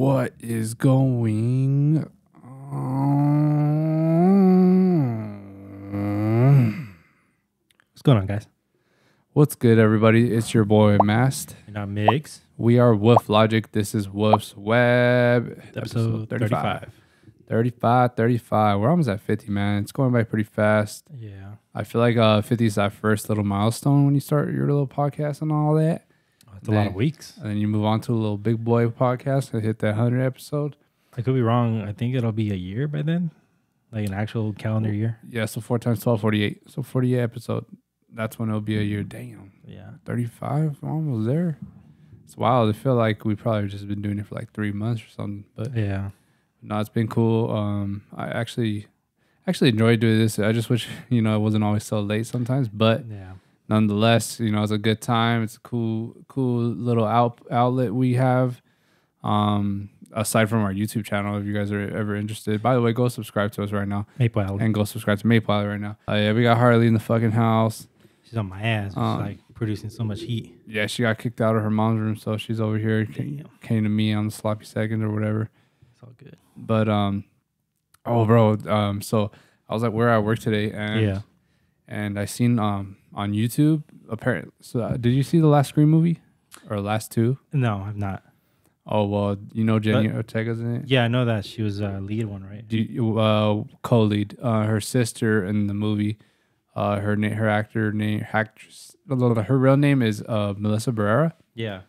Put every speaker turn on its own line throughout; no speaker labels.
What is going on?
What's going on, guys?
What's good, everybody? It's your boy Mast.
And I'm Migs.
We are Woof Logik. This is Woof's Web.
Episode 35.
35. We're almost at 50, man. It's going by pretty fast.
Yeah.
I feel like 50 is that first little milestone when you start your little podcast and all that.
It's a lot of weeks.
And then you move on to a little big boy podcast and hit that 100 episode.
I could be wrong. I think it'll be a year by then. Like an actual calendar year.
Yeah, so 4 times 12, 48. So 48 episode. That's when it'll be a year. Damn.
Yeah.
35? Almost there. It's wild. I feel like we probably just been doing it for like 3 months or something. But
yeah.
No, it's been cool. I actually enjoyed doing this. I just wish, it wasn't always so late sometimes. But
yeah.
Nonetheless, it's a good time. It's a cool little outlet we have. Aside from our YouTube channel, if you guys are ever interested. By the way, go subscribe to us right now.
Maple Alley.
And go subscribe to Maple Alley right now. Yeah, we got Harley in the fucking house.
She's on my ass. She's like producing so much heat.
Yeah, she got kicked out of her mom's room, so she's over here. Came to me on the sloppy second or whatever.
It's all good.
But so I was like, we're at work today, and I seen on YouTube apparently. So did you see the last Scream movie or last two?
No, I've not.
Oh well, Jenny Ortega's in it.
Yeah, I know that she was lead one, right?
Co-lead. Her sister in the movie. Her real name is Melissa Barrera.
Yeah.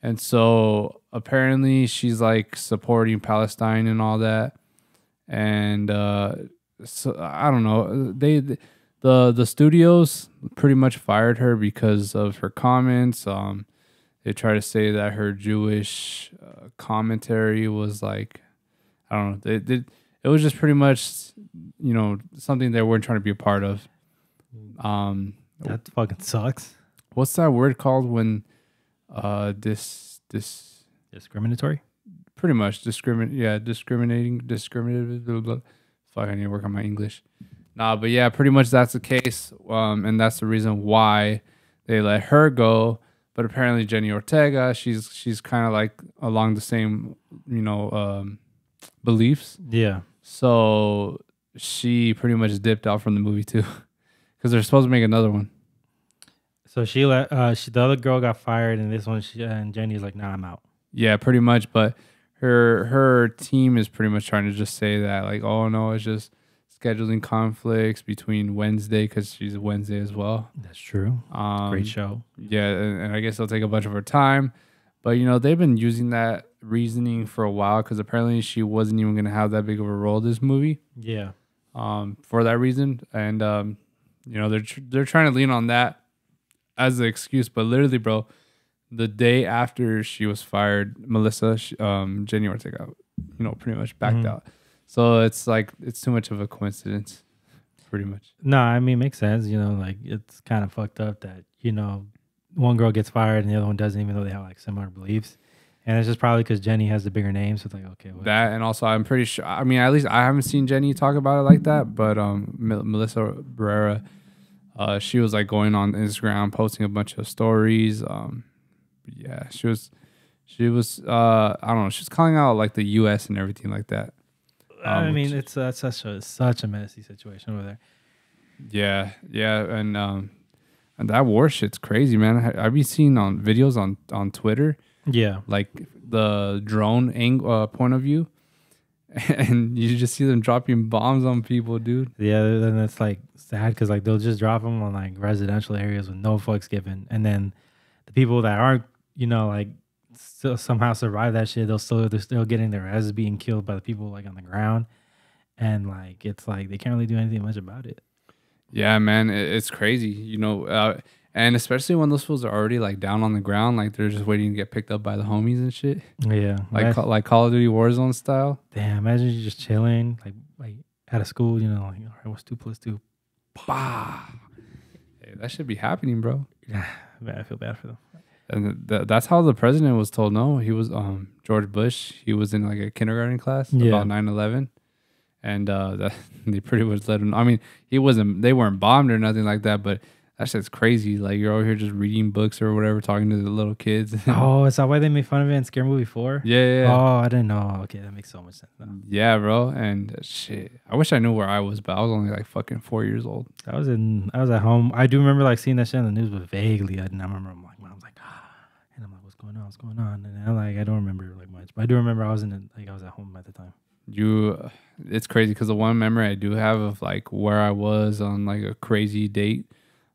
And so apparently she's like supporting Palestine and all that. And so I don't know. The studios pretty much fired her because of her comments. They try to say that her Jewish commentary was like, I don't know. It was just pretty much, something they weren't trying to be a part of.
That fucking sucks.
What's that word called when
discriminatory?
Pretty much discriminating. Blah, blah. Fuck, I need to work on my English. Nah, but yeah, pretty much that's the case. And that's the reason why they let her go. But apparently Jenny Ortega, she's kind of like along the same, beliefs.
Yeah.
So she pretty much dipped out from the movie too, because they're supposed to make another one.
So she let the other girl got fired, and this one and Jenny's like, nah, I'm out. Yeah,
pretty much. But her team is pretty much trying to just say that like, oh no, it's just scheduling conflicts between Wednesday, because she's Wednesday as well.
That's true. Great show.
Yeah, and I guess they'll take a bunch of her time. But, they've been using that reasoning for a while, because apparently she wasn't even going to have that big of a role in this movie.
Yeah.
For that reason. And, they're trying to lean on that as the excuse. But literally, bro, the day after she was fired, Melissa, Jenny Ortega, pretty much backed out. So it's like, it's too much of a coincidence, pretty much.
No, I mean, it makes sense. Like it's kind of fucked up that, one girl gets fired and the other one doesn't, even though they have like similar beliefs. And it's just probably because Jenny has the bigger name. So it's like, okay. Well,
that, and also I'm pretty sure, I mean, at least I haven't seen Jenny talk about it like that. But Melissa Barrera, she was like going on Instagram, posting a bunch of stories. Yeah, she was, I don't know, she was calling out like the U.S. and everything like that.
I mean, it's such a messy situation over there.
Yeah, and that war shit's crazy, man. I've been seeing on videos on Twitter.
Yeah,
like the drone point of view, and you just see them dropping bombs on people, dude.
Yeah, then it's like sad because like they'll just drop them on like residential areas with no fucks given, and then the people that aren't, like, still somehow survive that shit, they're still getting their asses being killed by the people like on the ground, and like it's like they can't really do anything much about it. Yeah,
man, it's crazy, and especially when those fools are already like down on the ground, like they're just waiting to get picked up by the homies and shit.
Yeah,
like Call of Duty Warzone style.
Damn, imagine you just chilling like out of school, like, all right, what's 2 + 2?
Bah. Hey, that should be happening, bro.
Yeah, man, I feel bad for them.
And that's how the president was told. No, he was George Bush. He was in like a kindergarten class about 9/11, and that they pretty much let him. I mean, they weren't bombed or nothing like that, but That shit's crazy. Like you're over here just reading books or whatever, talking to the little kids.
Oh, is that why they made fun of it in Scary Movie 4?
Yeah.
Oh, I didn't know. Okay, that makes so much sense now.
Yeah, bro. And shit, I wish I knew where I was, but I was only like fucking 4 years old.
I was at home. I do remember like seeing that shit on the news, but vaguely. I remember mom's like, and I'm like, what's going on? What's going on? And I'm like, I don't remember like much, but I do remember I was at home at the time.
It's crazy because the one memory I do have of like where I was on like a crazy date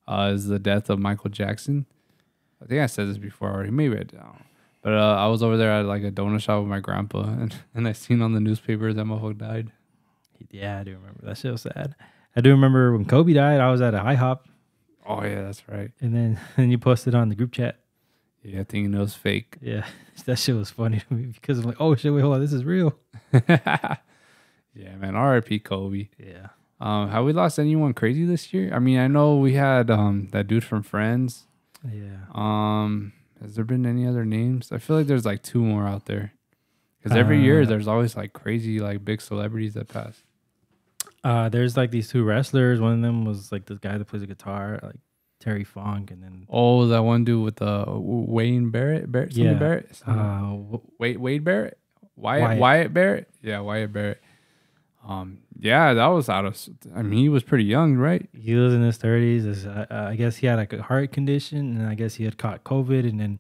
is the death of Michael Jackson. I think I said this before already. Maybe I don't. But I was over there at like a donut shop with my grandpa, and I seen on the newspaper that motherfucker died.
Yeah, I do remember. That shit was sad. I do remember when Kobe died, I was at a IHOP.
Oh yeah, that's right.
And then you posted on the group chat.
Yeah, thinking it was fake.
Yeah, that shit was funny to me because I'm like, oh shit, wait, hold on, this is real.
Yeah, man. R.I.P. Kobe.
Yeah.
Have we lost anyone crazy this year? I mean, I know we had that dude from Friends.
Yeah.
Has there been any other names? I feel like there's like 2 more out there. Because every year there's always like crazy like big celebrities that pass.
There's like these 2 wrestlers. One of them was like this guy that plays the guitar, like Terry Funk, and then
That one dude with Wayne Barrett, Barrett. Wade Barrett, Wyatt Barrett. Yeah, Wyatt Barrett. Yeah, that was I mean, he was pretty young, right?
He was in his 30s. I guess he had like a heart condition, and I guess he had caught COVID, and then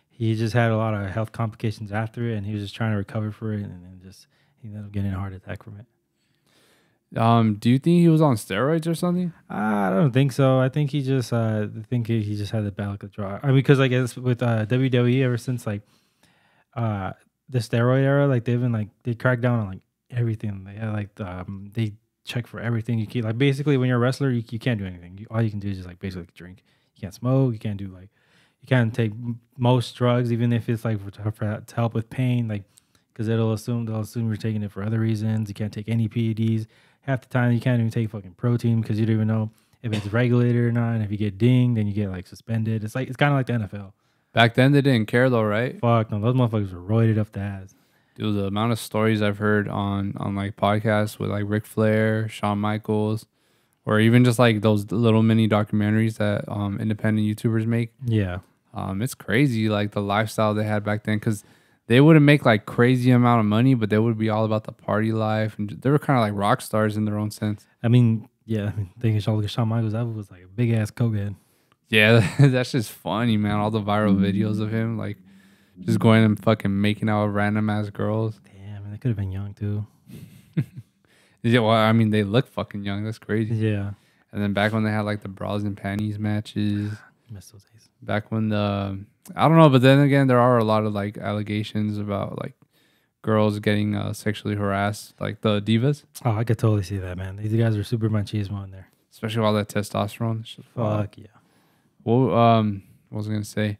he just had a lot of health complications after it, and he was just trying to recover for it, and then he ended up getting a heart attack from it.
Do you think he was on steroids or something?
I don't think so. I think he just he just had the bad luck of the draw. I mean, because I guess with WWE ever since like the steroid era, like they've been like they cracked down on like everything. They had like they check for everything. You can't like basically when you're a wrestler, you can't do anything. All you can do is just like basically drink. You can't smoke. You can't take most drugs, even if it's like to help with pain, like because they'll assume you're taking it for other reasons. You can't take any PEDs. Half the time you can't even take fucking protein because you don't even know if it's regulated or not. And if you get dinged, then you get like suspended. It's kind of like the NFL.
Back then they didn't care though, right?
Fuck no, those motherfuckers were roided up the ass.
Dude, the amount of stories I've heard on like podcasts with like Ric Flair, Shawn Michaels, or even just like those little mini documentaries that independent YouTubers make.
Yeah.
It's crazy like the lifestyle they had back then because they wouldn't make like crazy amount of money, but they would be all about the party life, and they were kind of like rock stars in their own sense.
I mean, yeah, thinking Shawn Michaels, that was like a big ass cokehead.
Yeah, that's just funny, man. All the viral videos of him, like just going and fucking making out with random ass girls.
Damn, man, they could have been young too.
Yeah, well, I mean, they look fucking young. That's crazy.
Yeah.
And then back when they had like the bras and panties matches.
Miss those days.
Back when I don't know, but then again, there are a lot of like allegations about like girls getting sexually harassed, like the divas.
Oh, I could totally see that, man. These guys are super machismo in there.
Especially all that testosterone.
Fuck yeah.
Well, what was I gonna say?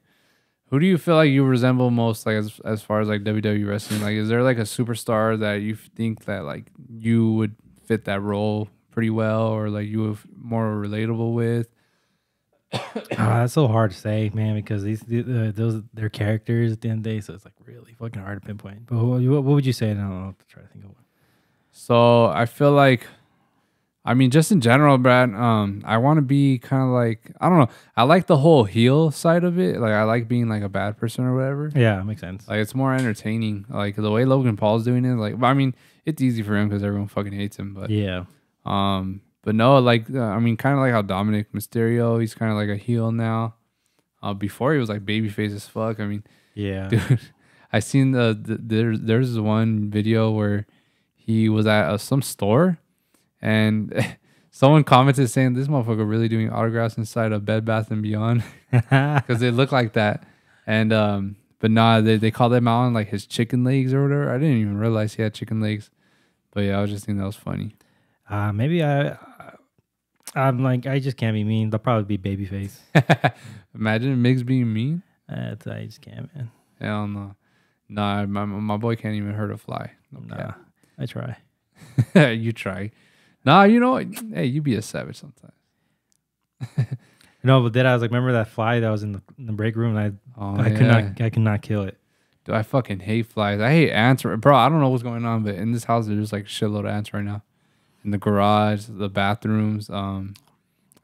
Who do you feel like you resemble most, like as far as like WWE wrestling? Like, is there like a superstar that you think that like you would fit that role pretty well, or like you were more relatable with?
That's so hard to say, man, because they're characters at the end of the day, so it's like really fucking hard to pinpoint. But what would you say? I don't know. To try to think of one.
So I feel like, I mean, just in general, Brad, I want to be kind of like, I don't know. I like the whole heel side of it. Like, I like being like a bad person or whatever.
Yeah, it makes sense.
Like, it's more entertaining. Like, the way Logan Paul's doing it, like, I mean, it's easy for him because everyone fucking hates him. But
yeah.
But no, like, I mean, kind of like how Dominic Mysterio, he's kind of like a heel now. Before he was like babyface as fuck. I mean,
yeah,
dude, I seen there's one video where he was at some store and someone commented saying this motherfucker really doing autographs inside of Bed Bath and Beyond because they look like that. And but nah, they called him out on like his chicken legs or whatever. I didn't even realize he had chicken legs. But yeah, I was just thinking that was funny.
Maybe I'm like, I just can't be mean. They'll probably be babyface.
Imagine Migs being mean.
I just can't, man.
Hell no. Nah, my boy can't even hurt a fly.
Nah, I try.
You try. Nah, you know, hey, you be a savage sometimes.
No, but then I was like, remember that fly that was in the break room? And I could not kill it.
Dude, I fucking hate flies. I hate ants. Bro, I don't know what's going on, but in this house, there's like a shitload of ants right now. In the garage, the bathrooms.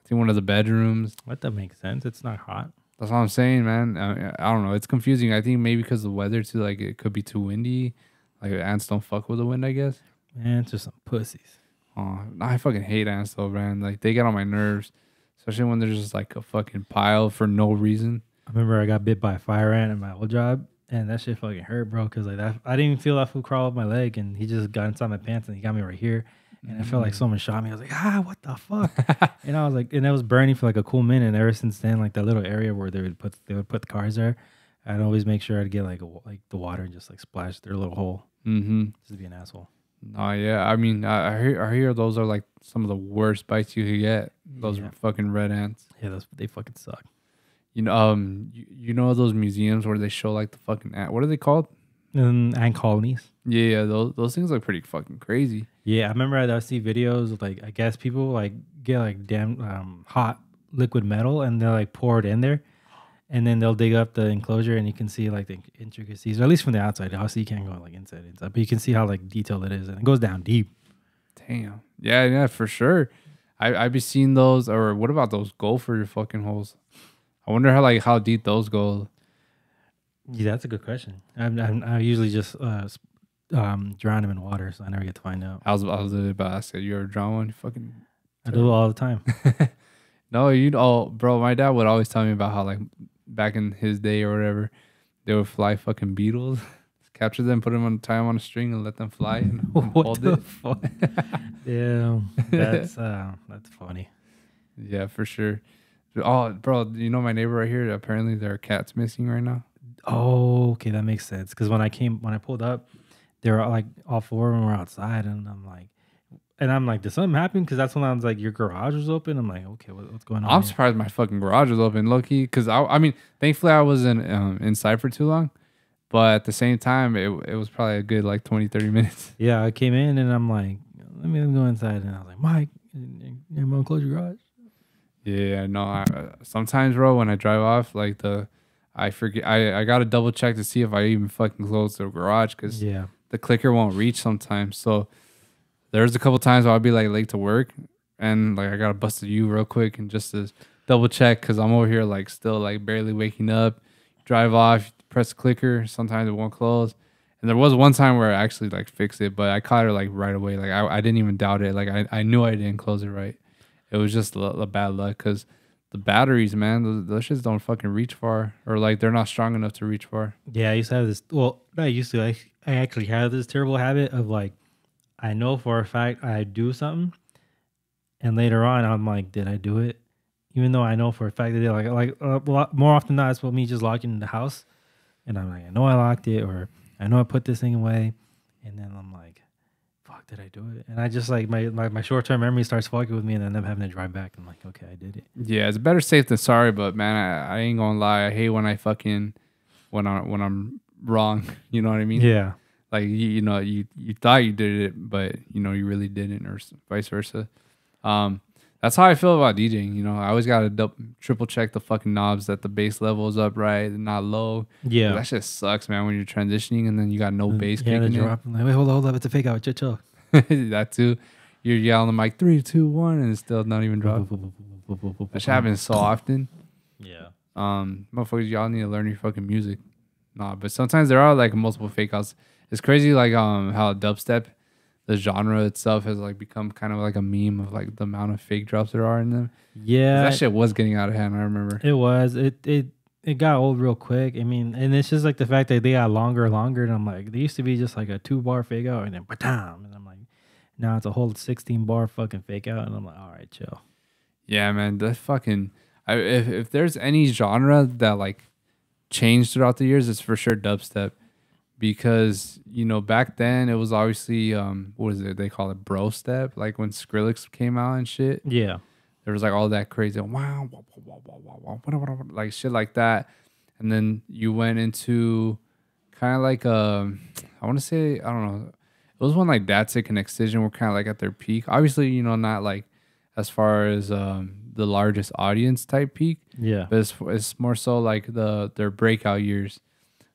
think one of the bedrooms.
What, that makes sense. It's not hot.
That's what I'm saying, man. I don't know. It's confusing. I think maybe because the weather too. Like it could be too windy. Like ants don't fuck with the wind, I guess.
Man, it's just some pussies.
Oh, I fucking hate ants though, man. Like they get on my nerves, especially when there's just like a fucking pile for no reason.
I remember I got bit by a fire ant at my old job, and that shit fucking hurt, bro. Cause like that, I didn't even feel that food crawl up my leg, and he just got inside my pants and he got me right here, and I felt like someone shot me. I was like, what the fuck? And I was like, and it was burning for like a cool minute. And ever since then, like that little area where they would put the cars there, I'd always make sure I'd get like the water and just like splash their little hole. Just to be an asshole.
Oh yeah, I mean, I hear those are like some of the worst bites you could get. Those fucking red ants.
Yeah, they fucking suck.
You know, you know those museums where they show like the fucking ant. What are they called?
Ant colonies.
Yeah, those things look pretty fucking crazy.
Yeah, I remember I see videos of like I guess people like get like damn hot liquid metal and they'll like pour it in there, and then they'll dig up the enclosure and you can see like the intricacies, or at least from the outside. Obviously, you can't go like inside, but you can see how like detailed it is, and it goes down deep.
Damn. Yeah, for sure. I be seeing those. Or what about those gopher fucking holes? I wonder how deep those go.
Yeah, that's a good question. I usually just drown them in water, so I never get to find out.
I was about to ask you ever drown one?
I do it all the time.
No, bro. My dad would always tell me about how like back in his day or whatever, they would fly fucking beetles, capture them, tie them on a string, and let them fly. And
what the fuck? Yeah, that's funny.
Yeah, for sure. Oh, bro, you know my neighbor right here? Apparently, there are cats missing right now.
Oh, okay, that makes sense. Because when I pulled up, they were like all four of them were outside, and I'm like, did something happen? Because that's when I was like, your garage was open. I'm like, okay, what's going on?
I'm surprised my fucking garage was open, low key. Because I mean, thankfully I wasn't inside for too long, but at the same time, it was probably a good like 20, 30 minutes.
Yeah, I came in and I'm like, let me go inside, and I was like, Mike, you want to close your garage?
Yeah, no. Sometimes, bro, when I drive off, like I forget. I gotta double check to see if I even fucking closed the garage because the clicker won't reach sometimes. So there's a couple times where I'll be like late to work and like I gotta bust a U real quick and just to double check because I'm over here like still like barely waking up. Drive off, press the clicker. Sometimes it won't close. And there was one time where I actually like fixed it, but I caught it like right away. Like I didn't even doubt it. Like I knew I didn't close it right. It was just a bad luck because the batteries, man, those shits don't fucking reach far, or like they're not strong enough to reach far.
Yeah, I used to have this. Well, not used to. I actually have this terrible habit of like, I know for a fact I do something, and later on I'm like, did I do it? Even though I know for a fact that a lot more often than not, it's about me just locking the house, and I'm like, I know I locked it, or I know I put this thing away, and then I'm like, fuck, did I do it? And I just like my short-term memory starts fucking with me, and then I'm having to drive back. I'm like, okay, I did it.
Yeah, it's better safe than sorry, but man, I ain't gonna lie, I hate when I fucking when I'm wrong. You know what I mean?
Yeah.
Like you know you thought you did it, but you know you really didn't, or vice versa. That's how I feel about DJing. You know, I always gotta triple check the fucking knobs that the bass level is up right and not low.
Yeah,
that shit sucks, man. When you're transitioning and then you got no bass kicking in.
Drop. I'm like, wait, hold up, it's a fake out. Chill.
That too. You're yelling the mic 3, 2, 1, and it's still not even dropped. That shit happens so often.
Yeah.
Motherfuckers, y'all need to learn your fucking music. Nah, but sometimes there are like multiple fake outs. It's crazy, like how dubstep, the genre itself, has like become kind of like a meme of like the amount of fake drops there are in them.
Yeah,
that shit was getting out of hand. I remember
it was. It got old real quick. I mean, and it's just like the fact that they got longer and longer. And I'm like, they used to be just like a 2-bar fake out, and then ba-tam, and I'm like, now it's a whole 16-bar fucking fake out, and I'm like, all right, chill.
Yeah, man, the fucking if there's any genre that like changed throughout the years, it's for sure dubstep. Because, you know, back then it was obviously, what is it? They call it bro step. Like when Skrillex came out and shit.
Yeah.
There was like all that crazy, wow, like shit like that. And then you went into kind of like, I want to say, I don't know. It was when like Datsik and Excision were kind of like at their peak. Obviously, you know, not like as far as the largest audience type peak.
Yeah.
But it's more so like their breakout years.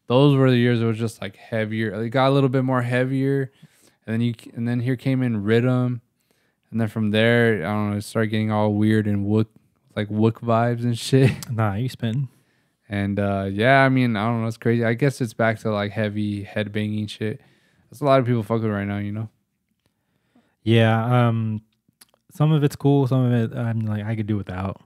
Those were the years it was just like heavier. It got a little bit more heavier, and then here came in Rhythm, and then from there, I don't know, it started getting all weird and like Wook vibes and shit.
Nah, you spin.
And yeah, I mean, I don't know, it's crazy. I guess it's back to like heavy headbanging shit. That's a lot of people fuck with right now, you know.
Yeah. Some of it's cool. Some of it I'm like I could do without.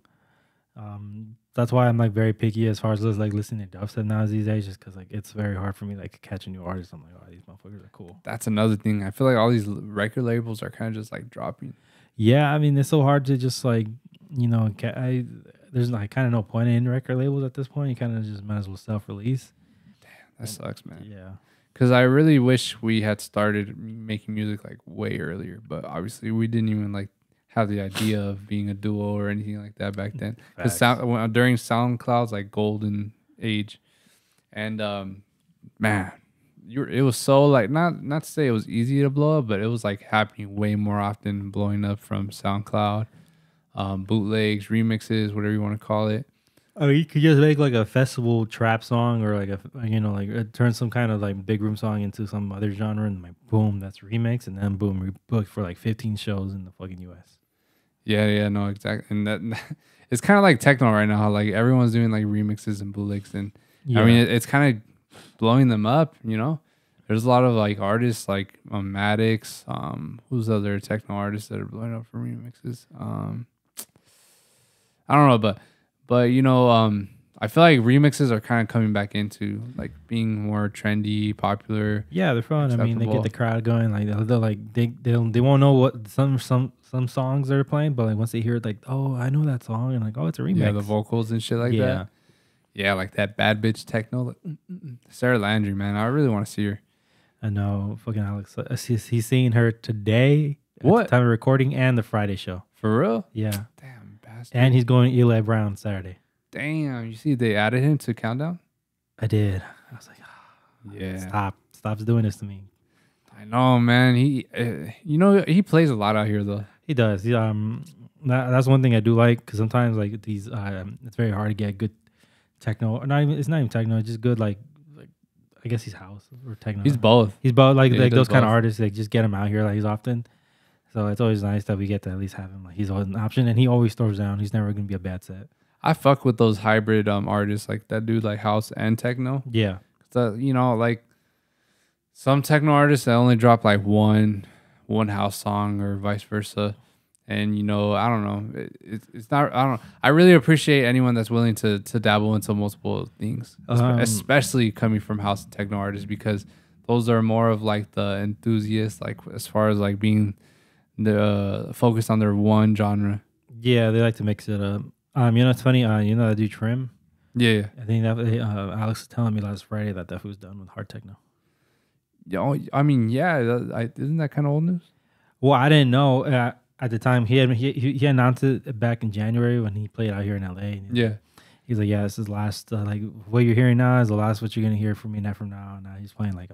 That's why I'm like very picky as far as like listening to dubstep now these days, just because like it's very hard for me like to catch a new artist. I'm like, oh, these motherfuckers are cool.
That's another thing. I feel like all these record labels are kind of just like dropping.
Yeah, I mean it's so hard to just like there's like kind of no point in record labels at this point. You kind of just might as well self-release.
That sucks, man.
Yeah.
Because I really wish we had started making music like way earlier, but obviously we didn't even like have the idea of being a duo or anything like that back then. Because during SoundCloud's like golden age, and man, it was so like not to say it was easy to blow up, but it was like happening way more often, blowing up from SoundCloud, bootlegs, remixes, whatever you want to call it.
Oh, you could just make like a festival trap song or like turn some kind of like big room song into some other genre and like boom, that's remix, and then boom, we booked for like 15 shows in the fucking US.
Yeah, no, exactly. And that it's kind of like techno right now, how like everyone's doing like remixes and bootlegs, and I mean it's kind of blowing them up, you know. There's a lot of like artists like Maddox, who's other techno artists that are blowing up for remixes. I don't know, but you know, I feel like remixes are kind of coming back into like being more trendy, popular.
Yeah, they're fun.
acceptable.
I mean, they get the crowd going. Like they'll like they won't know what some songs they're playing, but like once they hear it, like, oh, I know that song, and like, oh, it's a remix.
Yeah, the vocals and shit like that. Yeah, like that bad bitch techno. Like, Sarah Landry, man, I really want to see her.
I know, fucking Alex. He's seeing her today.
What?
At the time of recording and the Friday show.
For real?
Yeah.
Damn bastard.
And he's going to Eli Brown Saturday.
Damn, you see they added him to Countdown?
I did. I was like,
yeah.
Stop doing this to me.
I know, man. He, he plays a lot out here though.
He does. That's one thing I do like, because sometimes like these, it's very hard to get good techno. It's not even techno. It's just good like I guess he's house or techno.
He's both.
He's both. Like
Yeah,
those kind of
both.
artists. Like just get him out here. Like he's often. So it's always nice that we get to at least have him. Like he's always an option, and he always throws down. He's never gonna be a bad set.
I fuck with those hybrid artists like that do like house and techno.
Yeah.
So, you know, like some techno artists that only drop like one house song or vice versa. And, you know, I don't know. It's not, I don't know. I really appreciate anyone that's willing to dabble into multiple things, especially coming from house and techno artists, because those are more of like the enthusiasts, like as far as like being the focused on their one genre.
Yeah, they like to mix it up. It's funny. You know that dude Trim?
Yeah.
I think that Alex was telling me last Friday that was done with hard techno.
Yeah, I mean, yeah. Isn't that kind of old news?
Well, I didn't know at the time. He announced it back in January when he played out here in LA.
Yeah.
He's like, yeah, this is last. Like what you're hearing now is the last what you're gonna hear from me from now. Now he's playing like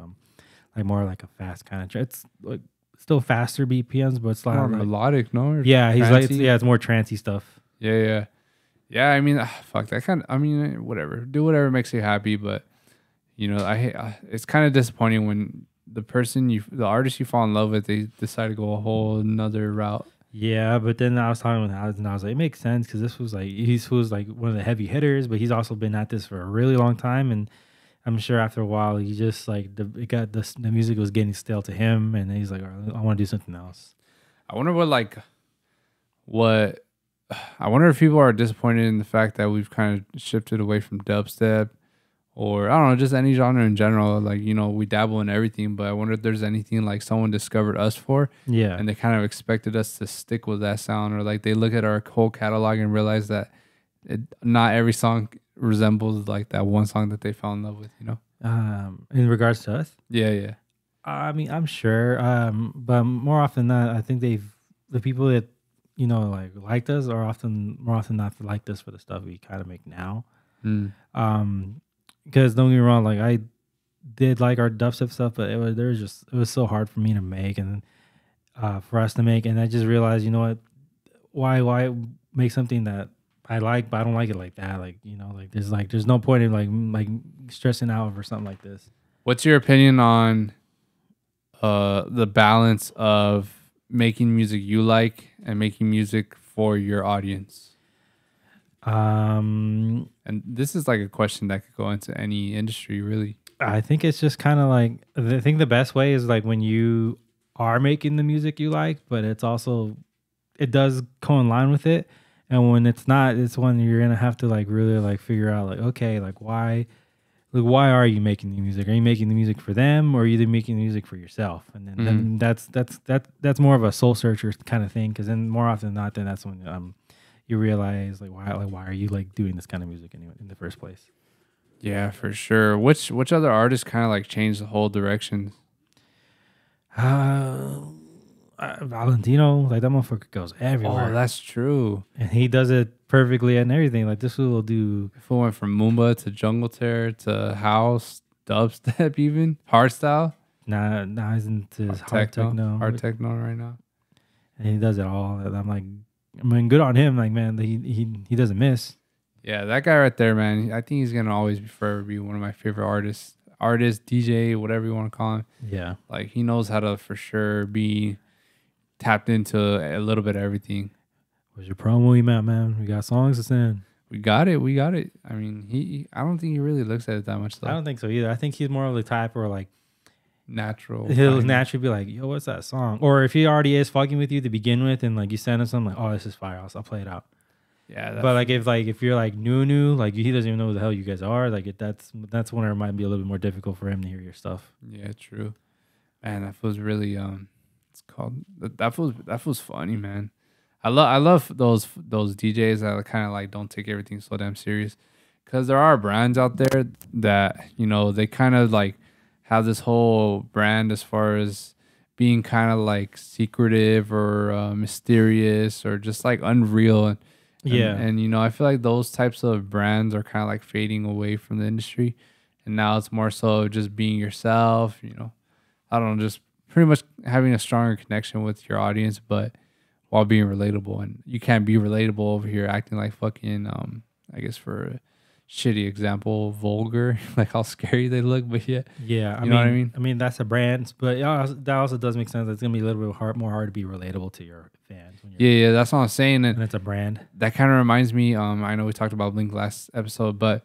more like a fast kind of. It's like still faster BPMs, but it's
more
like
melodic, no? Or
yeah, he's like
trancey?
it's more trancey stuff.
Yeah. I mean, fuck that kind of. I mean, whatever. Do whatever makes you happy, but you know, it's kind of disappointing when the artist you fall in love with, they decide to go a whole another route.
Yeah, but then I was talking with Alex, and I was like, it makes sense because this was like one of the heavy hitters, but he's also been at this for a really long time, and I'm sure after a while he just like the music was getting stale to him, and he's like, all right, I want to do something else.
I wonder I wonder if people are disappointed in the fact that we've kind of shifted away from dubstep, or I don't know, just any genre in general. Like, you know, we dabble in everything, but I wonder if there's anything like someone discovered us for,
Yeah,
and they kind of expected us to stick with that sound, or like they look at our whole catalog and realize that not every song resembles like that one song that they fell in love with, you know?
In regards to us,
Yeah.
I mean, I'm sure, but more often than not, I think the people that you know like liked us are more often not liked us for the stuff we kind of make now. Because don't get me wrong, like I did like our dubstep stuff, but it was so hard for me to make and for us to make, and I just realized, you know what, why make something that I like, but I don't like it like that. Like, you know, like there's no point in like stressing out over something like this.
What's your opinion on the balance of making music you like and making music for your audience?
Um,
And this is like a question that could go into any industry, really.
I think it's just kind of like I think the best way is like when you are making the music you like, but it's also it does go in line with it. And when it's not, it's when you're gonna have to like really like figure out like okay, like why are you making the music? Are you making the music for them, or are you making the music for yourself? And then that's more of a soul searcher kind of thing. Because then more often than not, then that's when you realize why are you like doing this kind of music anyway in the first place?
Yeah, for sure. Which other artists kind of like changed the whole direction?
Uh, Valentino, like that motherfucker goes everywhere.
Oh, that's true.
And he does it perfectly and everything. Like this will do.
If it went from Moomba to Jungle Terror to house, dubstep, even hardstyle,
Now he's into his hard
techno right now.
and he does it all. And I'm like, I mean, good on him. Like, man, he doesn't miss.
Yeah, that guy right there, man. I think he's gonna always forever be one of my favorite artists, DJ, whatever you want to call him.
Yeah,
Like he knows how to for sure be tapped into a little bit of everything.
where's your promo, man? We got songs to send.
We got it. I mean, I don't think he really looks at it that much though.
I don't think so either. I think he's more of the type where like
Natural.
he'll naturally be like, yo, what's that song? Or if he already is fucking with you to begin with, and like you send him something like, oh, this is fire. I'll play it out.
Yeah,
But if you're like new, like he doesn't even know who the hell you guys are. Like that's when it might be a little bit more difficult for him to hear your stuff.
yeah, true. Man, that feels really it's called that feels funny, man. I love those DJs that kind of like don't take everything so damn serious, because there are brands out there that they kind of like have this whole brand as far as being kind of like secretive or mysterious or just like unreal and I feel like those types of brands are kind of like fading away from the industry, and now it's more so just being yourself. I don't know, just pretty much having a stronger connection with your audience, but while being relatable. And you can't be relatable over here acting like fucking I guess for a shitty example, vulgar, like how scary they look. But yeah,
Yeah,
you know what I mean?
I mean that's a brand, but yeah, that also does make sense. It's gonna be a little bit more hard to be relatable to your fans. When
Yeah, that's what I'm saying.
and it's a brand.
That kind of reminds me. I know we talked about Blink last episode, but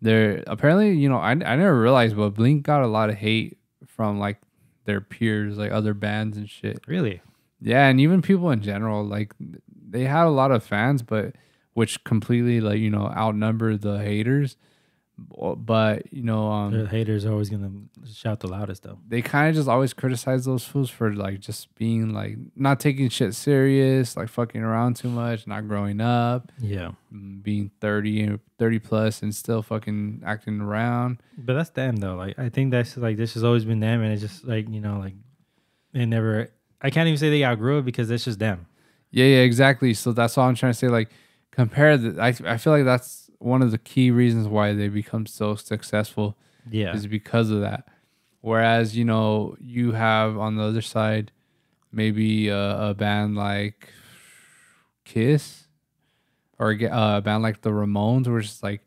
there apparently, I never realized, but Blink got a lot of hate from like their peers, like other bands and shit.
Really?
Yeah, and even people in general, like they had a lot of fans, but which completely like outnumber the haters. But
The haters are always gonna shout the loudest though.
they kind of just always criticize those fools for like just being like not taking shit serious, like fucking around too much, not growing up,
Yeah,
being 30 plus and still fucking acting around.
but that's them though. Like I think that's like this has always been them, and it's just like like they never. I can't even say they outgrew it because it's just them.
Yeah, exactly. So that's all I'm trying to say. Like, I feel like that's one of the key reasons why they become so successful.
Yeah,
Is because of that. Whereas you have on the other side maybe a band like Kiss or a band like the Ramones, where it's just like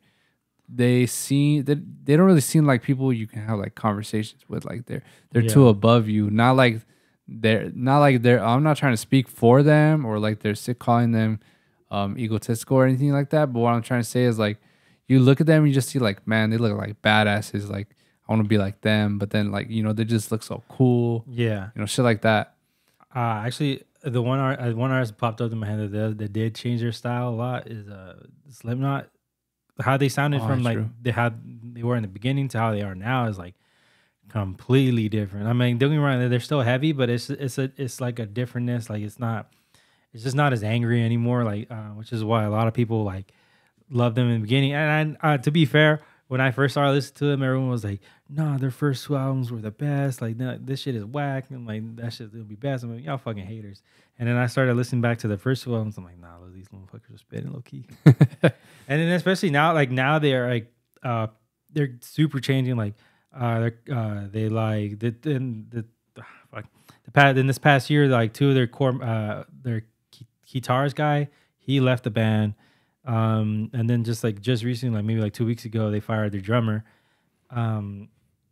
they don't really seem like people you can have like conversations with. Like they're too above you. Not like they're I'm not trying to speak for them or like they're sick calling them egotistical or anything like that, but what I'm trying to say is like you look at them and you just see like, man, they look like badasses, like I want to be like them, but then like they just look so cool.
Yeah,
Shit like that.
actually, the one artist popped up in my head that did change their style a lot is Slipknot. How they sounded from like
true.
they were in the beginning to how they are now is like completely different. I mean, don't get me wrong, they're still heavy, but it's like a differentness. Like it's just not as angry anymore. Like which is why a lot of people like love them in the beginning. And to be fair, when I first started listening to them, everyone was like, "Nah, their first two albums were the best. Like, nah, this shit is whack." And like that shit will be best. I'm like, y'all fucking haters. And then I started listening back to the first two albums. I'm like, nah, these motherfuckers are spitting low key. And then especially now, like now they are like they're super changing. Like they like in this past year, like two of their core their guitarist guy, he left the band. And then just recently, like maybe like 2 weeks ago, they fired their drummer.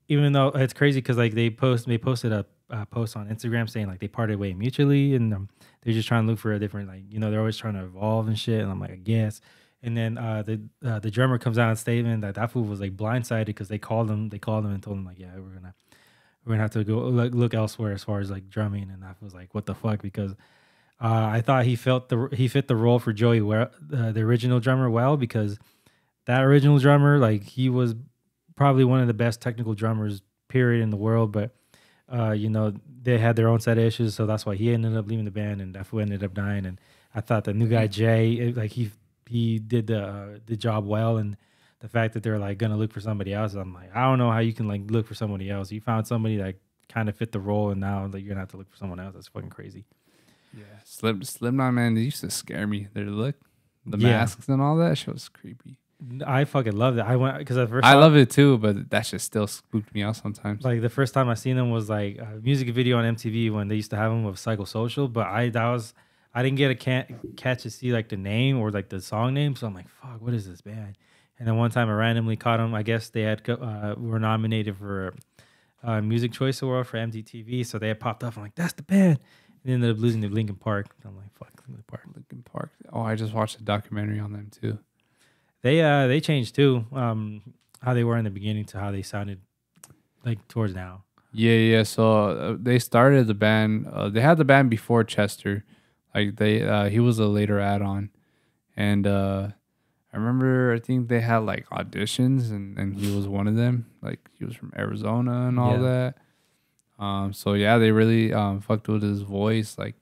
Even though it's crazy because like they posted a post on Instagram saying like they parted way mutually, and they're just trying to look for a different they're always trying to evolve and shit. And I'm like, I guess. And then the drummer comes out in a statement that fool was like blindsided because they called him and told him like, yeah, we're gonna have to go look elsewhere as far as like drumming. And that was like, what the fuck? Because I thought he fit the role for Joey well, the original drummer well, because that original drummer, like, he was probably one of the best technical drummers period in the world, but they had their own set of issues, so that's why he ended up leaving the band, and that fool ended up dying. And I thought the new guy Jay, he did the job well, and the fact that they're like gonna look for somebody else, I'm like, I don't know how you can like look for somebody else. You found somebody that kind of fit the role, and now like you're gonna have to look for someone else. That's fucking crazy.
Yeah, Slipknot, man, they used to scare me. Their look, the masks and all that shit was creepy.
I fucking loved it. I went because at first
I love it too, but that shit still spooked me out sometimes.
Like the first time I seen them was like a music video on MTV when they used to have them with Psychosocial, but I didn't get a catch to see like the name or like the song name, so I'm like, fuck, what is this band? And then one time I randomly caught them. I guess they had were nominated for Music Choice Award for MTV, so they had popped up. I'm like, that's the band. And ended up losing to Linkin Park. I'm like, fuck,
Linkin Park. Oh, I just watched a documentary on them too.
They changed too, how they were in the beginning to how they sounded like towards now.
Yeah. So they started the band. They had the band before Chester. Like he was a later add-on, and I remember I think they had like auditions, and he was one of them. Like he was from Arizona and all that. So yeah, they really fucked with his voice. Like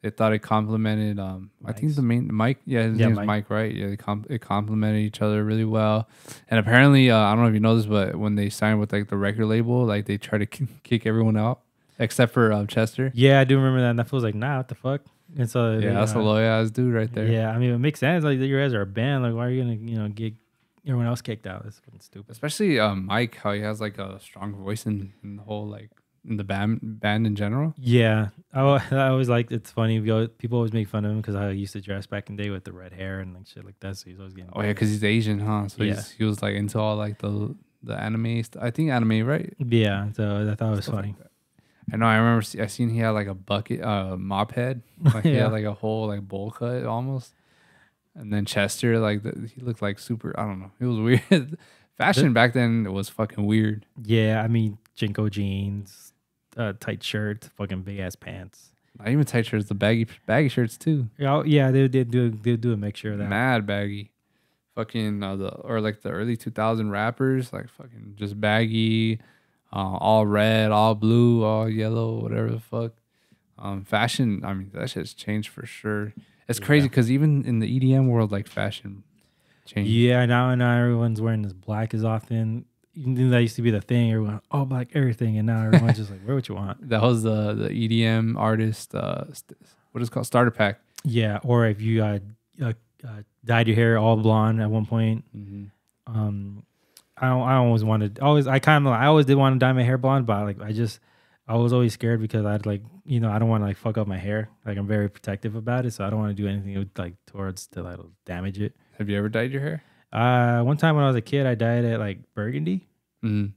they thought it complemented. I think the main Mike. Yeah, his name is Mike, right? Yeah, it complemented each other really well. And apparently, I don't know if you know this, but when they signed with like the record label, like they try to kick everyone out except for Chester.
Yeah, I do remember that. And that feels like, nah, what the fuck? And so
yeah, that's a loyal ass dude right there.
Yeah, I mean, it makes sense. Like you guys are a band. Like why are you gonna get everyone else kicked out? That's fucking stupid.
Especially Mike, how he has like a strong voice in the whole like. In the band in general.
Yeah, I always like, it's funny. People always make fun of him because I used to dress back in the day with the red hair and like shit like that. So he's always getting.
Oh yeah, because he's Asian, huh? So he was like into all like the anime. I think anime, right?
Yeah. So I thought it was funny.
Like I know. I remember I seen he had like a bucket, mop head. Like he had like a whole like bowl cut almost. And then Chester, like he looked like super. I don't know. It was weird. Fashion back then was fucking weird.
Yeah, I mean, Jinko jeans, tight shirts, fucking big ass pants.
Not even tight shirts, the baggy shirts too.
Yeah, they do a mixture of that.
Mad baggy, fucking the early 2000 rappers, like fucking just baggy, all red, all blue, all yellow, whatever the fuck. Fashion, I mean that shit's changed for sure. It's crazy because even in the EDM world, like fashion. Changed.
Yeah, now everyone's wearing this black as often. Even though that used to be the thing, everyone all black everything, and now everyone's just like, wear what you want.
That was the EDM artist. What is it called? Starter pack.
Yeah, or if you dyed your hair all blonde at one point.
Mm-hmm.
I always did want to dye my hair blonde, but like I was always scared because I'd like, I don't want to like fuck up my hair. Like I'm very protective about it, so I don't want to do anything like towards to like damage it.
Have you ever dyed your hair?
One time when I was a kid, I dyed it like burgundy, and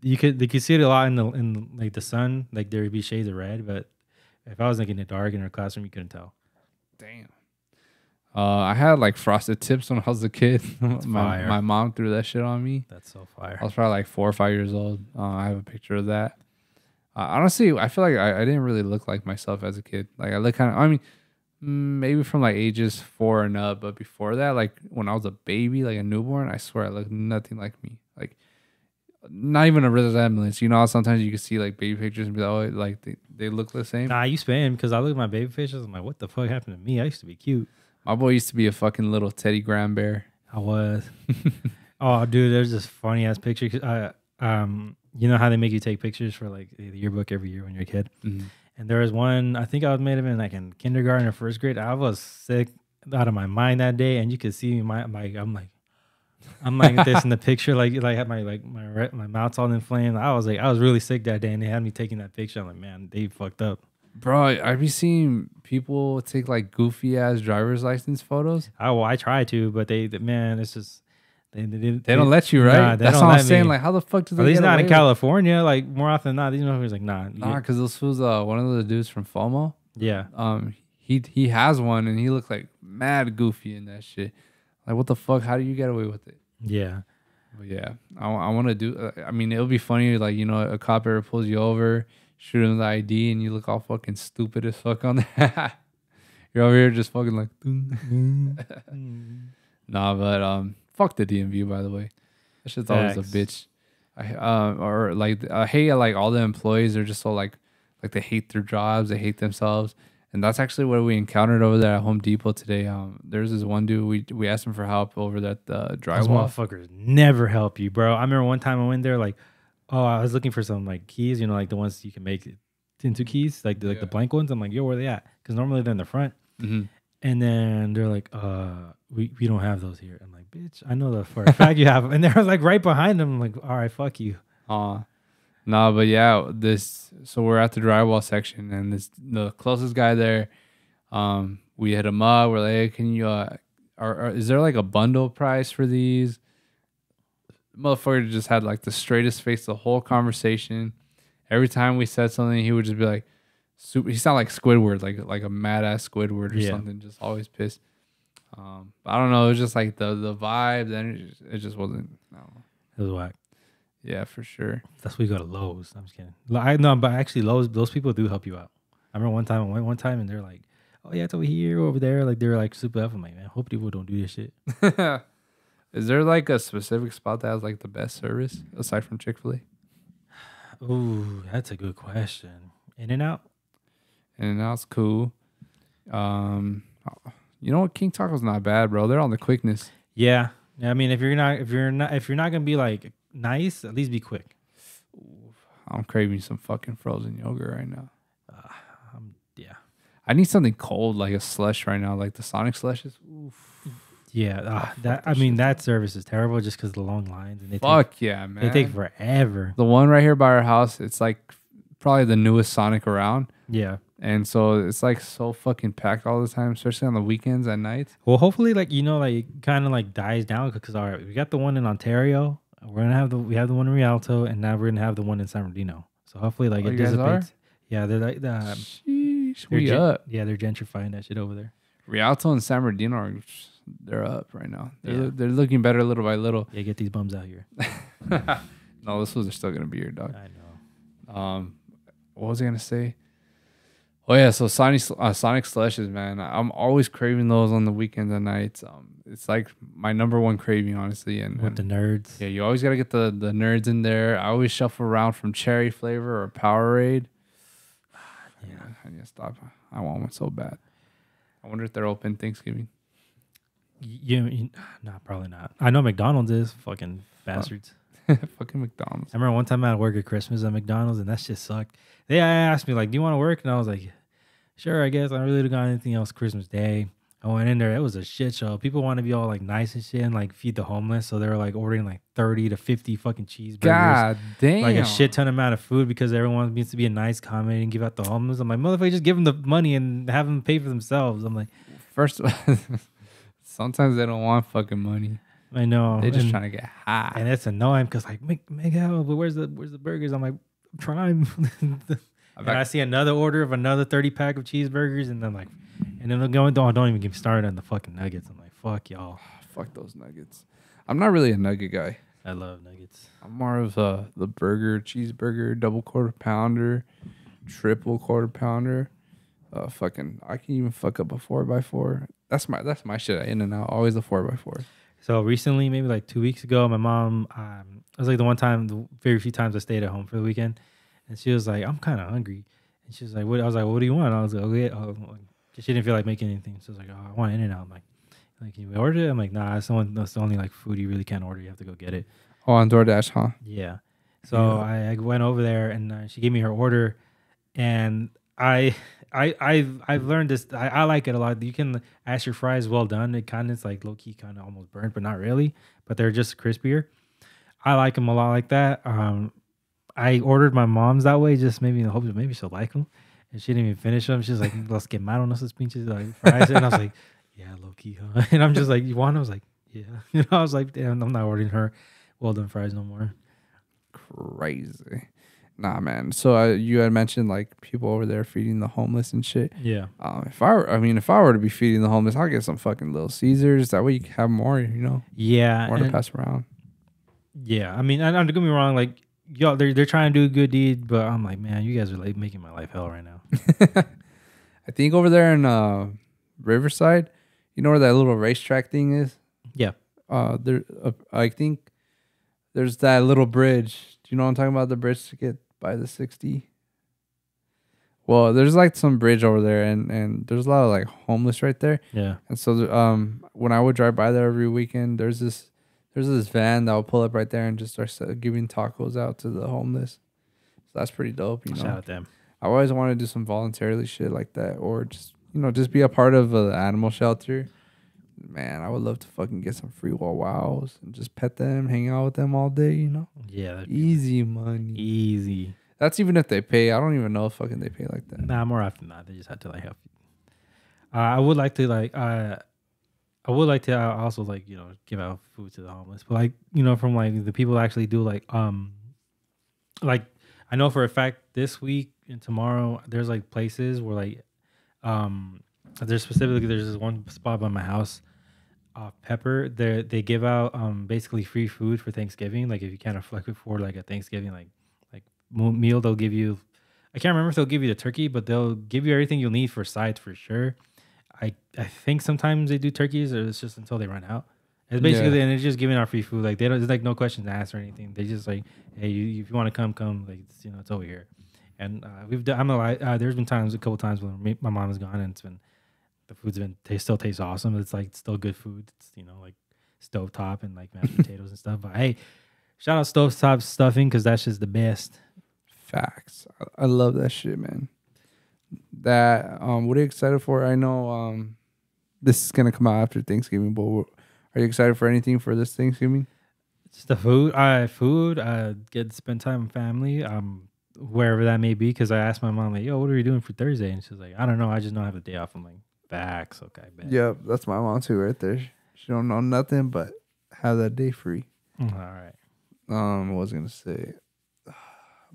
you could see it a lot in like the sun. Like there would be shades of red, but if I was like in the dark in our classroom, you couldn't tell.
Damn. I had like frosted tips when I was a kid. My mom threw that shit on me.
That's so fire.
I was probably like 4 or 5 years old. I have a picture of that. Honestly, I feel like I didn't really look like myself as a kid. Like I look kind of. I mean. Maybe from like ages 4 and up, but before that, like when I was a baby, like a newborn, I swear I looked nothing like me. Like not even a resemblance. You know how sometimes you can see like baby pictures and be like, oh, like they look the same.
Nah, you spam because I look at my baby pictures. I'm like, what the fuck happened to me? I used to be cute.
My boy used to be a fucking little Teddy Graham bear.
I was. Oh, dude, there's this funny ass picture. You know how they make you take pictures for like the yearbook every year when you're a kid. Mm-hmm. And there was one, I think I was made of in like in kindergarten or first grade. I was sick out of my mind that day, and you could see I'm like this in the picture, like had my mouth's all inflamed. I was really sick that day, and they had me taking that picture. I'm like, man, they fucked up.
Bro, I've been seeing people take like goofy ass driver's license photos.
I try to, but it's just. They
don't let you, right?
Nah,
that's what I'm saying. Like, how the fuck do they?
At least not in California. Like more often than not, these motherfuckers like nah.
Nah, because those fools. One of the dudes from FOMO.
Yeah.
he has one, and he looks like mad goofy in that shit. Like, what the fuck? How do you get away with it?
Yeah.
But yeah, I want to do. I mean, it'll be funny. Like, you know, a cop ever pulls you over, shoot him the ID, and you look all fucking stupid as fuck on there. You're over here just fucking like. Nah, but fuck the DMV, by the way. That shit's always a bitch. I hate like all the employees are just so like they hate their jobs, they hate themselves, and that's actually what we encountered over there at Home Depot today. There's this one dude, we asked him for help over that drywall.
Those motherfuckers never help you, bro. I remember one time I went there like, oh, I was looking for some like keys, you know, like the ones you can make into keys, like the blank ones. I'm like, yo, where are they at? Because normally they're in the front. Mm-hmm. And then they're like, we don't have those here. I'm like, bitch, I know that for a fact you have them. And they're like right behind them. I'm like, all right, fuck you.
No, but yeah, so we're at the drywall section, and the closest guy there, we hit him up. We're like, hey, can you, is there like a bundle price for these? Motherfucker just had like the straightest face the whole conversation. Every time we said something, he would just be like, he sounded like Squidward, like a mad ass Squidward or something, just always pissed. I don't know. It was just like the vibe. Then it just wasn't. I don't know.
It was whack.
Yeah, for sure.
That's why you go to Lowe's. I'm just kidding. I know, but actually, Lowe's, those people do help you out. I remember I went one time, and they're like, "Oh yeah, it's over here, over there." Like they're like super helpful. I'm like, man, hope people don't do this shit.
Is there like a specific spot that has like the best service aside from Chick-fil-A?
Ooh, that's a good question. In-N-Out.
In-N-Out's cool. You know what? King Taco's not bad, bro. They're on the quickness.
Yeah. I mean, if you're not gonna be like nice, at least be quick.
I'm craving some fucking frozen yogurt right now.
Yeah.
I need something cold, like a slush right now, like the Sonic slushes. Oof.
Yeah. That service is terrible just because of the long lines. And
man.
They take forever.
The one right here by our house, it's like probably the newest Sonic around.
Yeah.
And so it's like so fucking packed all the time, especially on the weekends at night.
Well, hopefully, like, you know, like kind of like dies down because all right, we got the one in Ontario. We have the one in Rialto, and now we're gonna have the one in San Bernardino. So hopefully, like, it dissipates. Yeah, they're like
we up.
Yeah, they're gentrifying that shit over there.
Rialto and San Bernardino they're up right now. They're looking better little by little.
Yeah, get these bums out here.
No, those fools are still gonna be here, dog.
I know.
What was I gonna say? Oh yeah, so Sonic slushes, man. I'm always craving those on the weekends and nights. It's like my number one craving, honestly. And
with the nerds.
Yeah, you always gotta get the nerds in there. I always shuffle around from cherry flavor or Powerade. Yeah, I need to stop. I want one so bad. I wonder if they're open Thanksgiving.
No, probably not. I know McDonald's is fucking bastards.
Fucking McDonald's.
I remember one time I had to work at Christmas at McDonald's, and that shit sucked. They asked me like, "Do you want to work?" And I was like, "Sure, I guess." I really don't got anything else Christmas Day. I went in there. It was a shit show. People want to be all like nice and shit and like feed the homeless, so they were like ordering like 30 to 50 fucking cheeseburgers.
God damn,
like a shit ton amount of food because everyone needs to be a nice comment and give out the homeless. I'm like, motherfucker, just give them the money and have them pay for themselves. I'm like,
first of all, sometimes they don't want fucking money.
I know.
They're just trying to get high.
And it's annoying because like, make help, but where's the burgers? I'm like, I'm trying. And I see another order of another 30 pack of cheeseburgers, and then like, and then they're going, don't even get me started on the fucking nuggets. I'm like, fuck y'all.
Fuck those nuggets. I'm not really a nugget guy.
I love nuggets.
I'm more of the burger, cheeseburger, double quarter pounder, triple quarter pounder. Fucking, I can even fuck up a 4x4. That's my shit. In and out, always a 4x4.
So recently, maybe like 2 weeks ago, my mom, it was like the very few times I stayed at home for the weekend, and she was like, I'm kind of hungry. And she was like, what? I was like, what do you want? And I was like, okay. She didn't feel like making anything. So I was like, oh, I want In-N-Out. I'm like, can you order it? I'm like, nah, that's the only like food you really can't order. You have to go get it.
Oh, on DoorDash, huh?
Yeah. So I went over there, and she gave me her order, and I've learned this. I like it a lot. You can ask your fries well done. It kind of is like low key, kind of almost burnt, but not really. But they're just crispier. I like them a lot like that. I ordered my mom's that way, just maybe in the hope that maybe she'll like them. And she didn't even finish them. She's like, "Let's get mad on esos pinches like fries." And I was like, "Yeah, low key, huh?" And I'm just like, "You want?" I was like, "Yeah." You know, I was like, "Damn, I'm not ordering her well done fries no more."
Crazy. Nah, man. So you had mentioned like people over there feeding the homeless and shit.
Yeah.
If I were to be feeding the homeless, I'll get some fucking Little Caesars. That way you can have more,
Yeah.
more to pass around.
Yeah. I mean, don't get me wrong. Like, y'all, they're trying to do a good deed, but I'm like, man, you guys are like making my life hell right now.
I think over there in Riverside, you know where that little racetrack thing is?
Yeah.
I think there's that little bridge. Do you know what I'm talking about? The bridge to get by the 60. Well, there's like some bridge over there, and there's a lot of like homeless right there.
Yeah.
And so when I would drive by there every weekend, there's this van that will pull up right there and just start giving tacos out to the homeless. So that's pretty dope,
Shout out them.
I always want to do some voluntarily shit like that, or just just be a part of an animal shelter. Man, I would love to fucking get some free wows and just pet them, hang out with them all day.
Yeah.
Easy money.
Easy.
That's even if they pay. I don't even know if fucking they pay like that.
Nah, more often than not, they just have to like help you. I would like to also like give out food to the homeless, but like from like the people that actually do like I know for a fact this week and tomorrow there's like places where like there's this one spot by my house, Pepper. They give out basically free food for Thanksgiving. Like if you can't afford like a Thanksgiving like meal, they'll give you. I can't remember if they'll give you the turkey, but they'll give you everything you'll need for sides for sure. I think sometimes they do turkeys, or it's just until they run out. It's basically and it's just giving out free food. Like they don't. There's like no questions asked or anything. They just like, hey, if you want to come. Like it's over here. And we've done. There's been a couple times when my mom is gone, and the food's still tastes awesome. It's like still good food. It's like stovetop and like mashed potatoes and stuff. But hey, shout out stovetop stuffing because that's just the best.
Facts. I love that shit, man. What are you excited for? I know this is gonna come out after Thanksgiving, but are you excited for anything for this Thanksgiving?
Just the food. Get to spend time with family. Wherever that may be, because I asked my mom like, "Yo, what are you doing for Thursday?" And she's like, "I don't know. I just know I have a day off." I'm like, "Facts, okay, bet."
Yep, that's my mom too, right there. She don't know nothing but have that day free.
All right.
What was I gonna say?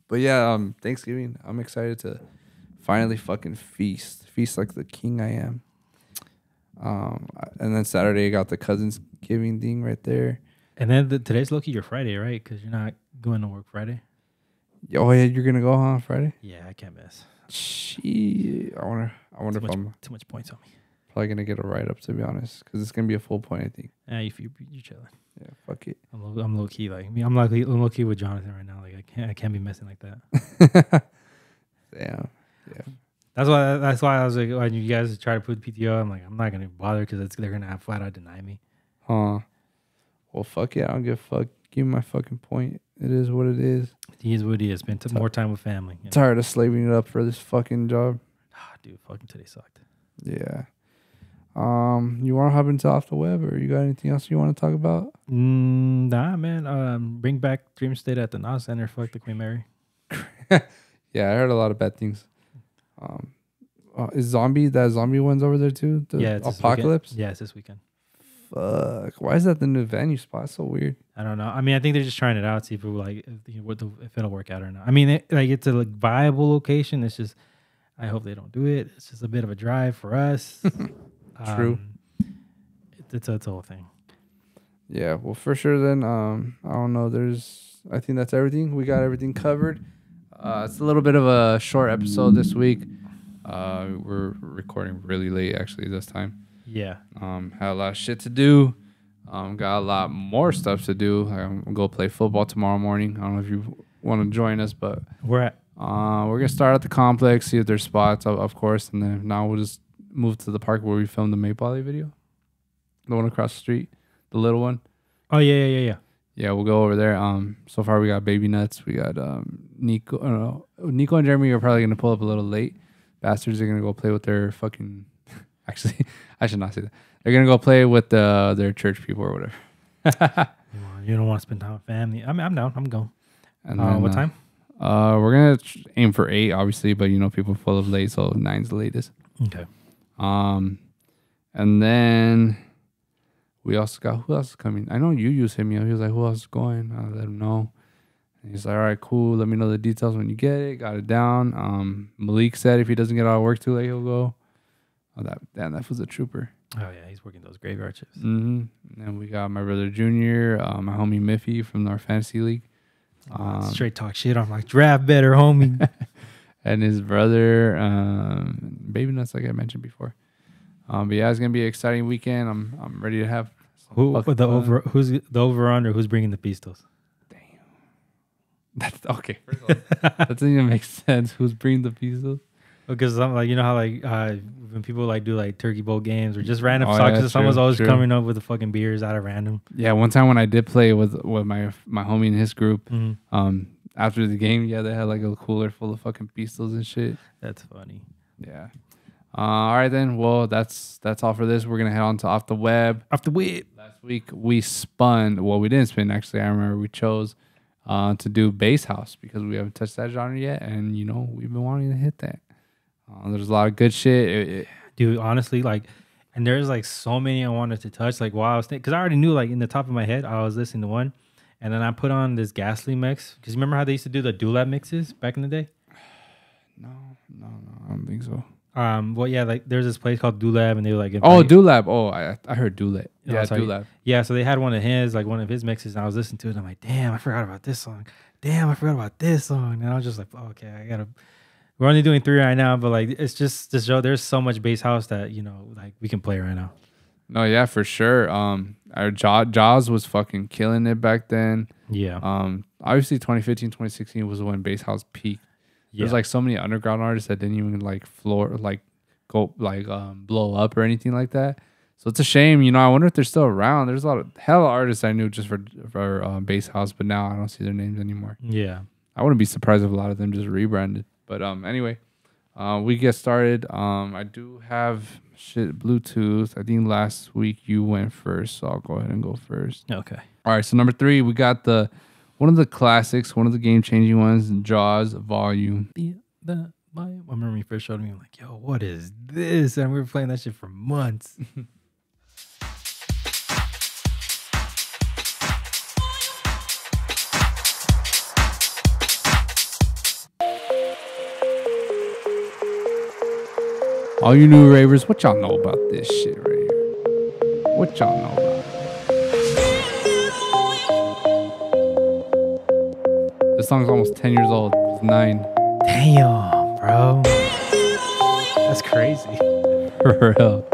But yeah, Thanksgiving. I'm excited to finally fucking feast like the king I am. And then Saturday I got the cousins giving thing right there.
And then today's low-key your Friday, right? Because you're not going to work Friday.
Oh yeah, you're gonna go on Friday?
Yeah, I can't miss.
Gee, I wonder if I'm
too much points on me.
Probably gonna get a write up to be honest, because it's gonna be a full point, I think.
Yeah, you're chilling.
Yeah, fuck it.
I'm low key like me. I'm low key with Jonathan right now. Like I can't be messing like that.
Damn. Yeah.
That's why I was like, when you guys try to put PTO, I'm like, I'm not gonna bother because they're gonna flat out deny me.
Huh. Well, fuck it. I don't give a fuck. Give me my fucking point. It is what it is.
It is what it is. Spend more time with family.
Tired of slaving it up for this fucking job.
Dude, fucking today sucked.
Yeah. You want to hop into off the web, or you got anything else you want to talk about?
Nah, man. Bring back Dream State at the Nas Center. Fuck the Queen Mary.
Yeah, I heard a lot of bad things. Is that zombie one's over there too?
Yeah, it's
Apocalypse.
Yeah, it's this weekend.
Fuck. Why is that the new venue spot? So weird.
I don't know. I mean, I think they're just trying it out, see if it'll work out or not. I mean, it's a viable location. It's just, I hope they don't do it. It's just a bit of a drive for us.
True.
It's a whole thing.
Yeah. Well, for sure. Then, I don't know. I think that's everything. We got everything covered. It's a little bit of a short episode this week. We're recording really late actually this time.
Yeah.
Had a lot of shit to do. Got a lot more stuff to do. I'm gonna go play football tomorrow morning. I don't know if you want to join us, but
we're
gonna start at the complex, see if there's spots, of course, and then now we'll just move to the park where we filmed the Maple Alley video, the one across the street, the little one.
Oh yeah.
Yeah, we'll go over there. So far we got Baby Nuts. We got Nico. I don't know. Nico and Jeremy are probably gonna pull up a little late. Bastards are gonna go play with their fucking. Actually, I should not say that. They're gonna go play with their church people or whatever.
You don't want to spend time with family. I mean, I'm down. I'm going.
And then,
what time?
We're gonna aim for 8, obviously, but people pull up late, so 9's the latest.
Okay.
And then we also got who else is coming? I know you hit me up. He was like, "Who else is going?" I let him know, And he's like, all right, cool. Let me know the details when you get it. Got it down. Malik said if he doesn't get out of work too late, he'll go. Oh, that was a trooper.
Oh yeah, he's working those graveyard shifts.
And then we got my brother Junior, my homie Miffy from our fantasy league.
Straight talk shit. I'm like, draft better, homie.
And his brother, Baby Nuts, like I mentioned before. But yeah, it's gonna be an exciting weekend. I'm ready to have.
Who's the over under? Who's bringing the pistols?
Damn. That's okay. First of all, that doesn't even make sense. Who's bringing the pistols?
Because I'm like, you know how like when people like do like turkey bowl games or just random soccer,
yeah,
someone's always
true.
coming up with the fucking beers out of random.
Yeah, one time when I did play with my homie in his group, after the game, yeah, they had like a cooler full of fucking pistols and shit.
That's funny.
Yeah. All right then. Well, that's all for this. We're gonna head on to Off the Web.
Off the Web.
Last week we spun. Well, we didn't spin actually. I remember we chose to do Bass House because we haven't touched that genre yet, and you know we've been wanting to hit that. There's a lot of good shit.
Dude, honestly, like, and there's like so many I wanted to touch. Like while I was because I already knew like in the top of my head I was listening to one. And then I put on this Ghastly mix. Because remember how they used to do the Dulab mixes back in the day?
No, I don't think so.
Well, yeah, like there's this place called Dulab, and they were like,
Dulab. Oh, I heard Dulab. Yeah, Dulab.
Yeah, so they had one of his mixes, and I was listening to it. And I'm like, damn, I forgot about this song. Damn, I forgot about this song. And I was just like, oh, okay, we're only doing 3 right now, but like it's just to show there's so much bass house that you know like we can play right now.
No, yeah, for sure. Our Jaws was fucking killing it back then.
Yeah.
Obviously 2015, 2016 was when bass house peaked. Yeah. There's like so many underground artists that didn't even like blow up or anything like that. So it's a shame, you know. I wonder if they're still around. There's a lot of hella artists I knew just for bass house, but now I don't see their names anymore.
Yeah.
I wouldn't be surprised if a lot of them just rebranded. But anyway, we get started. I do have Bluetooth. I think last week you went first, so I'll go ahead and go first.
Okay.
All right. So number 3, we got one of the classics, one of the game-changing ones, Jaws Volume.
I remember when you first showed me, I'm like, yo, what is this? And we were playing that shit for months.
All you new ravers, what y'all know about this shit right here? What y'all know about? This song's almost 10 years old. It's 9.
Damn, bro. That's crazy.
For real.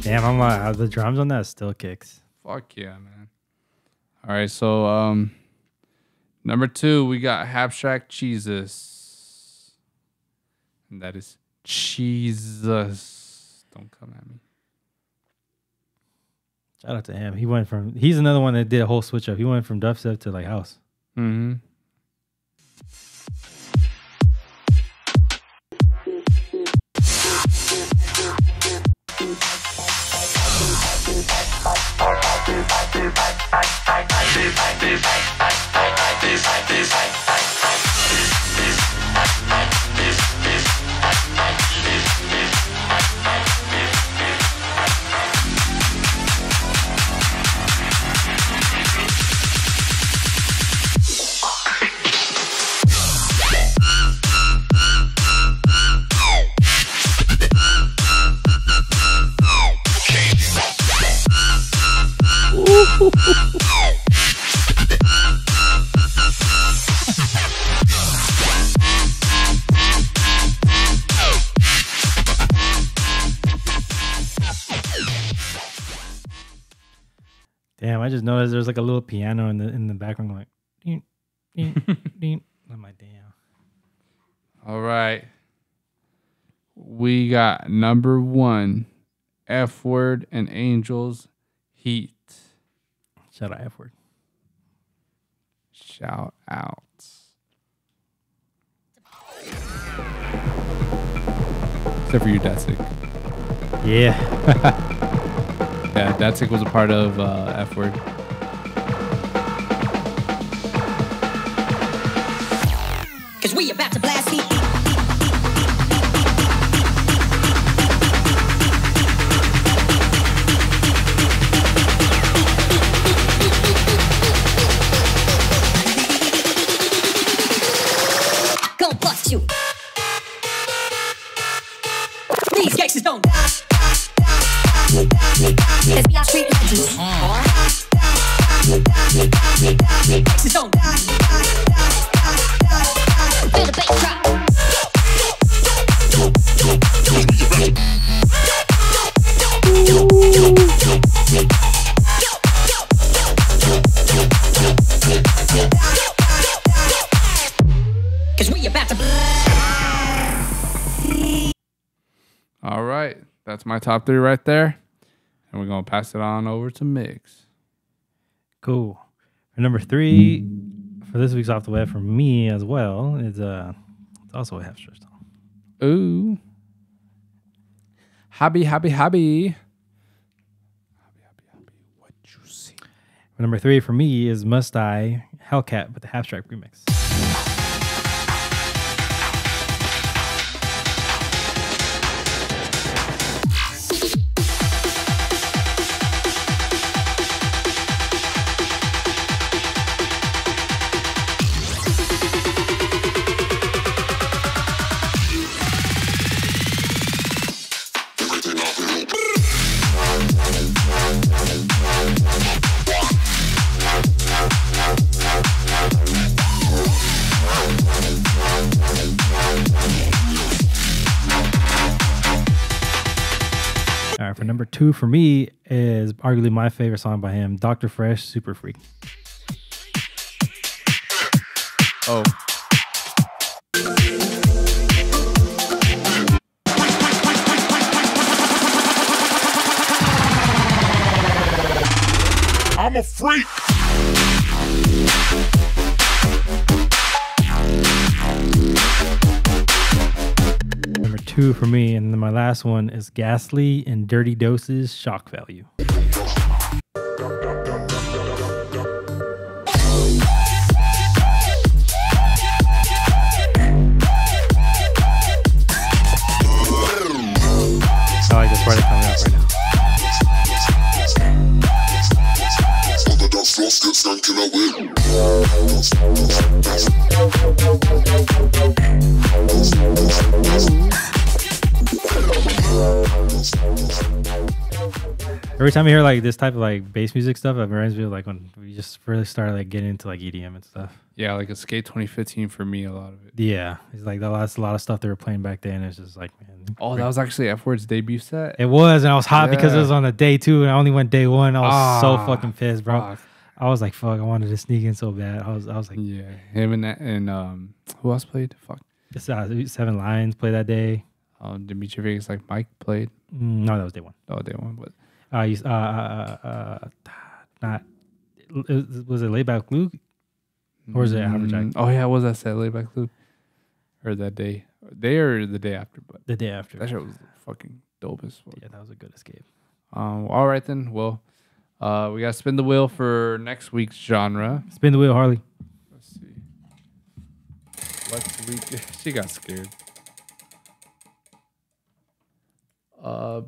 Damn, I'm like, the drums on that still kicks.
Fuck yeah, man. All right, so number 2, we got Abstract Jesus. And that is Jesus. Don't come at me.
Shout out to him. He's another one that did a whole switch up. He went from dubstep to like house.
Mm-hmm.
Damn, I just noticed there's like a little piano in the background going ding, ding, ding. I'm like, damn.
All right. We got number 1, F Word, and Angels Heat.
Shout out F Word.
Shout outs. Except for you, Datsik.
Yeah.
Yeah, Datsik was a part of F Word.
Cause we about to blast heat. Gonna bust you. These gangsters don't die. Cause we are street legends. Gangsters don't die. Feel the bass drop. Cause we about to.
All right. That's my top 3 right there. And we're going to pass it on over to Mix.
Cool. For number 3, for this week's Off the Web, for me as well, is it's also a half stretch song.
Ooh. Hobby. What you see?
For number 3 for me is Must I Hellcat with the half track remix. All right, for number 2 for me is arguably my favorite song by him, Dr. Fresh, Super Freak.
Oh.
I'm a freak.
Number 2 for me, and then my last one is Ghastly and Dirty Doses, Shock Value. I like this part coming up right now. Every time I hear like this type of like bass music stuff, it reminds me of like when we just really started like getting into like EDM and stuff.
Yeah, like Escape 2015 for me, a lot of it.
Yeah, it's like that's a lot of stuff they were playing back then. It's just like, man.
Oh, that was actually F Word's debut set.
It was, and I was hot because it was on the day 2, and I only went day 1. I was so fucking pissed, bro.
Fuck.
I was like, fuck, I wanted to sneak in so bad. I was like,
Yeah, him and that, and who else played? Fuck.
7 Lions played that day.
Dimitri Vegas, like Mike played.
No, that was day 1.
Oh, day 1, but
Not was it Layback Luke or was it Afrojack?
Oh yeah, was that set Layback Luke? Or that day or the day after? But
The day after.
that shit was fucking dope as fuck.
Yeah, that was a good escape.
All right then. Well, we got to spin the wheel for next week's genre.
Spin the wheel, Harley.
Let's see. What's week? She got scared.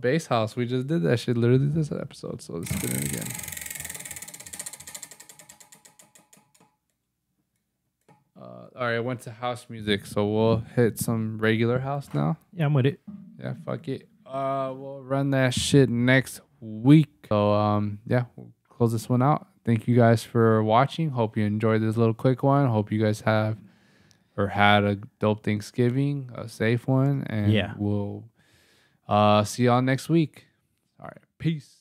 Bass House. We just did that shit literally this episode, so let's spin it again. All right, I went to house music, so we'll hit some regular house now.
Yeah, I'm with it.
Yeah, fuck it. We'll run that shit next week. So yeah, we'll close this one out. Thank you guys for watching. Hope you enjoyed this little quick one. Hope you guys have or had a dope Thanksgiving, a safe one, and
Yeah.
we'll see y'all next week. All right, peace.